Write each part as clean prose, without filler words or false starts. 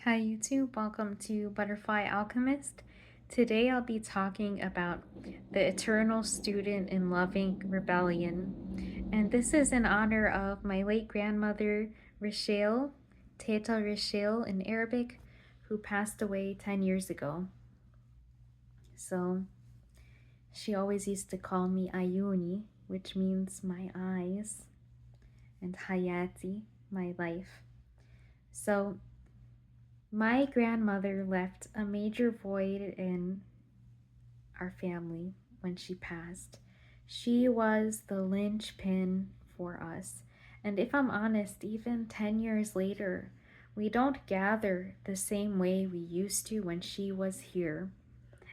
Hi YouTube, welcome to Butterfly Alchemist. Today I'll be talking about the eternal student in loving rebellion. And this is in honor of my late grandmother, Rachel, Teta Rachel in Arabic, who passed away 10 years ago. So she always used to call me Ayuni, which means my eyes, and Hayati, my life. So my grandmother left a major void in our family when she passed. She was the linchpin for us. And if I'm honest, even 10 years later, we don't gather the same way we used to when she was here.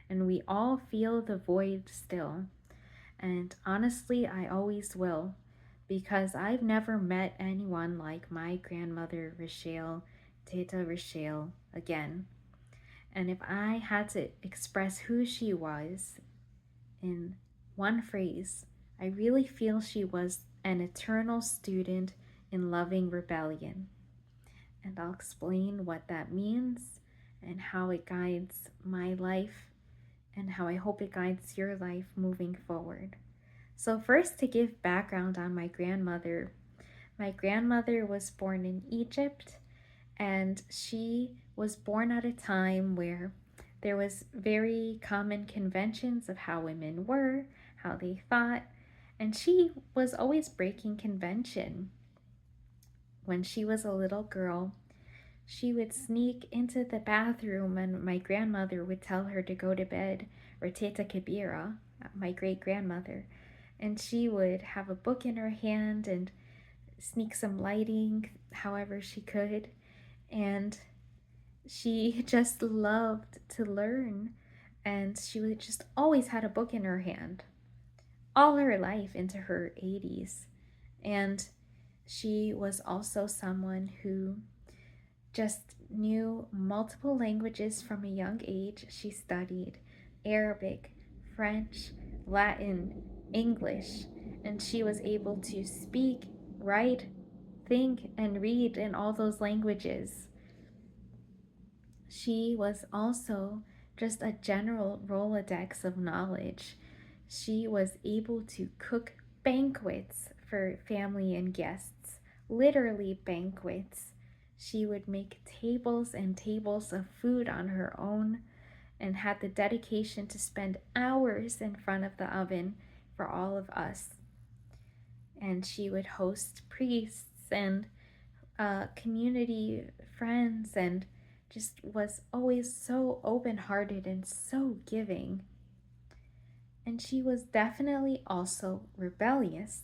And we all feel the void still. And honestly, I always will, because I've never met anyone like my grandmother, Rachel, Teta Rachel, again. And if I had to express who she was in one phrase, I really feel she was an eternal student in loving rebellion. And I'll explain what that means and how it guides my life and how I hope it guides your life moving forward. So, first, to give background on my grandmother was born in Egypt, and she was born at a time where there was very common conventions of how women were, how they thought, and she was always breaking convention. When she was a little girl, she would sneak into the bathroom and my grandmother would tell her to go to bed, or Teta Kabira, my great grandmother, and she would have a book in her hand and sneak some lighting however she could. And she just loved to learn, and she would just always had a book in her hand all her life into her 80s. And she was also someone who just knew multiple languages from a young age. She studied Arabic, French, Latin, English, and she was able to speak, write, think, and read in all those languages. She was also just a general Rolodex of knowledge. She was able to cook banquets for family and guests, literally banquets. She would make tables and tables of food on her own and had the dedication to spend hours in front of the oven for all of us. And she would host priests and community friends and just was always so open hearted and so giving. And she was definitely also rebellious.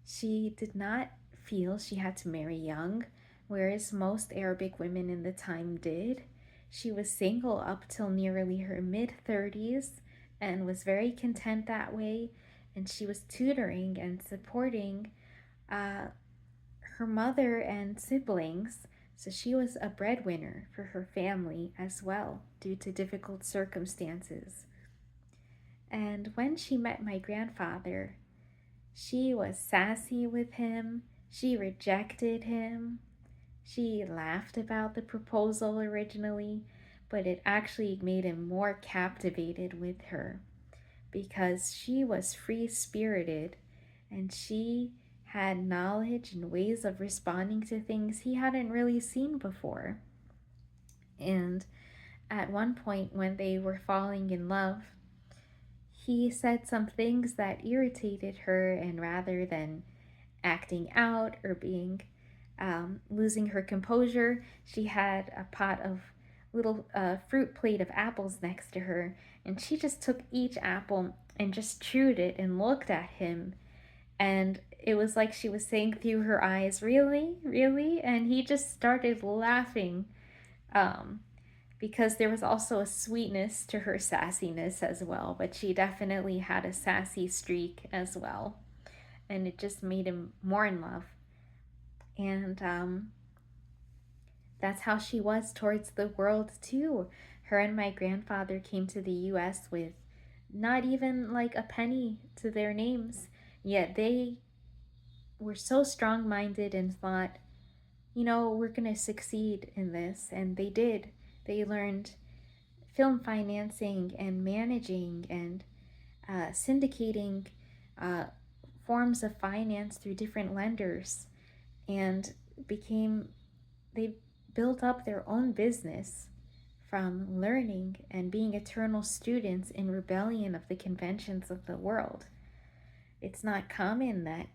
She did not feel she had to marry young, whereas most Arabic women in the time did. She was single up till nearly her mid 30s and was very content that way. And she was tutoring and supporting uh, her mother and siblings, so she was a breadwinner for her family as well due to difficult circumstances. And when she met my grandfather, she was sassy with him, she rejected him, she laughed about the proposal originally, but it actually made him more captivated with her because she was free spirited and she had knowledge and ways of responding to things he hadn't really seen before. And at one point, when they were falling in love, he said some things that irritated her, and rather than acting out or being losing her composure, she had a pot of little fruit plate of apples next to her, and she just took each apple and just chewed it and looked at him, and it was like she was saying through her eyes, "Really, really?" And he just started laughing, um, because there was also a sweetness to her sassiness as well, but she definitely had a sassy streak as well, and it just made him more in love. And that's how she was towards the world too. Her and my grandfather came to the US with not even like a penny to their names, yet they were so strong minded and thought, we're going to succeed in this. And they did. They learned film financing and managing and syndicating uh, forms of finance through different lenders, and became they built up their own business from learning and being eternal students in rebellion of the conventions of the world. It's not common that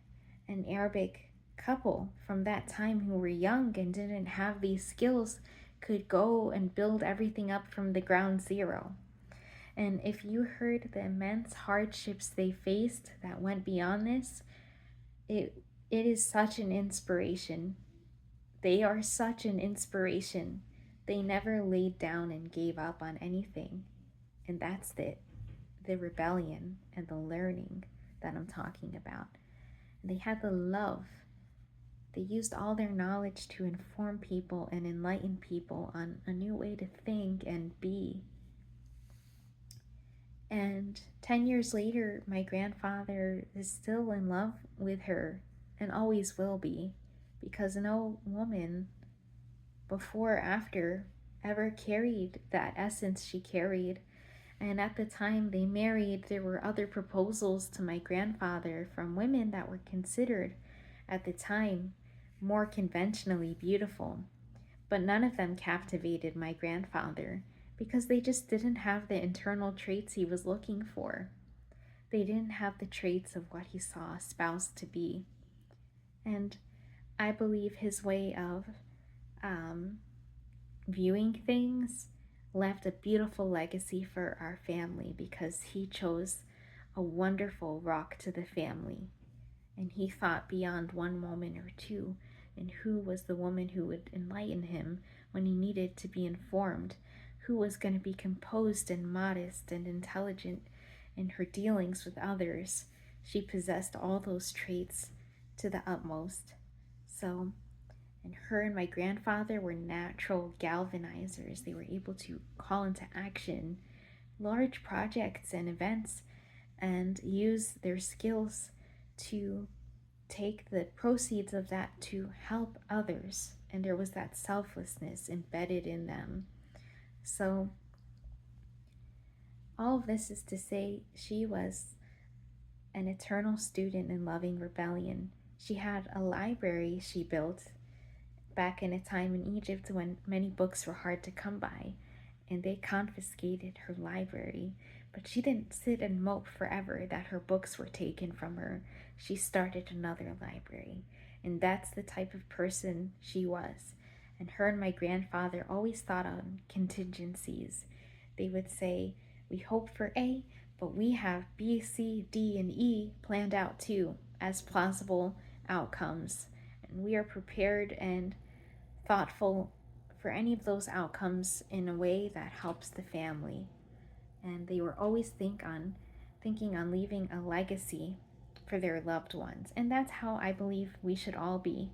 an Arabic couple from that time who were young and didn't have these skills could go and build everything up from the ground zero. And if you heard the immense hardships they faced that went beyond this, it is such an inspiration. They are such an inspiration. They never laid down and gave up on anything. And that's the rebellion and the learning that I'm talking about. They had the love. They used all their knowledge to inform people and enlighten people on a new way to think and be. And 10 years later, my grandfather is still in love with her and always will be, because no woman before or after ever carried that essence she carried. And at the time they married, there were other proposals to my grandfather from women that were considered at the time more conventionally beautiful. But none of them captivated my grandfather because they just didn't have the internal traits he was looking for. They didn't have the traits of what he saw a spouse to be. And I believe his way of viewing things left a beautiful legacy for our family, because he chose a wonderful rock to the family. And he thought beyond one moment or two, and who was the woman who would enlighten him when he needed to be informed, who was going to be composed and modest and intelligent in her dealings with others. She possessed all those traits to the utmost. So, and her and my grandfather were natural galvanizers. They were able to call into action large projects and events and use their skills to take the proceeds of that to help others. And there was that selflessness embedded in them. So, all of this is to say, she was an eternal student in loving rebellion. She had a library she built back in a time in Egypt when many books were hard to come by, and they confiscated her library. But she didn't sit and mope forever that her books were taken from her. She started another library, and that's the type of person she was. And her and my grandfather always thought on contingencies. They would say, "We hope for A, but we have B, C, D, and E planned out too as plausible outcomes. And we are prepared and thoughtful for any of those outcomes in a way that helps the family." And they were always thinking on leaving a legacy for their loved ones. And that's how I believe we should all be.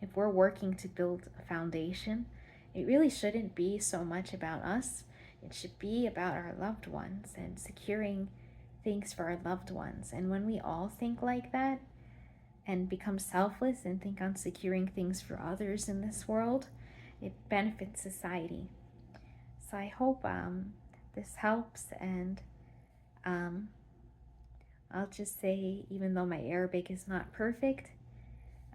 If we're working to build a foundation, it really shouldn't be so much about us. It should be about our loved ones and securing things for our loved ones. And when we all think like that and become selfless and think on securing things for others in this world, it benefits society. So I hope this helps, and um, I'll just say, even though my Arabic is not perfect,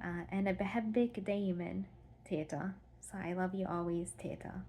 أنا بحبك دايما, Teta. So I love you always, Teta.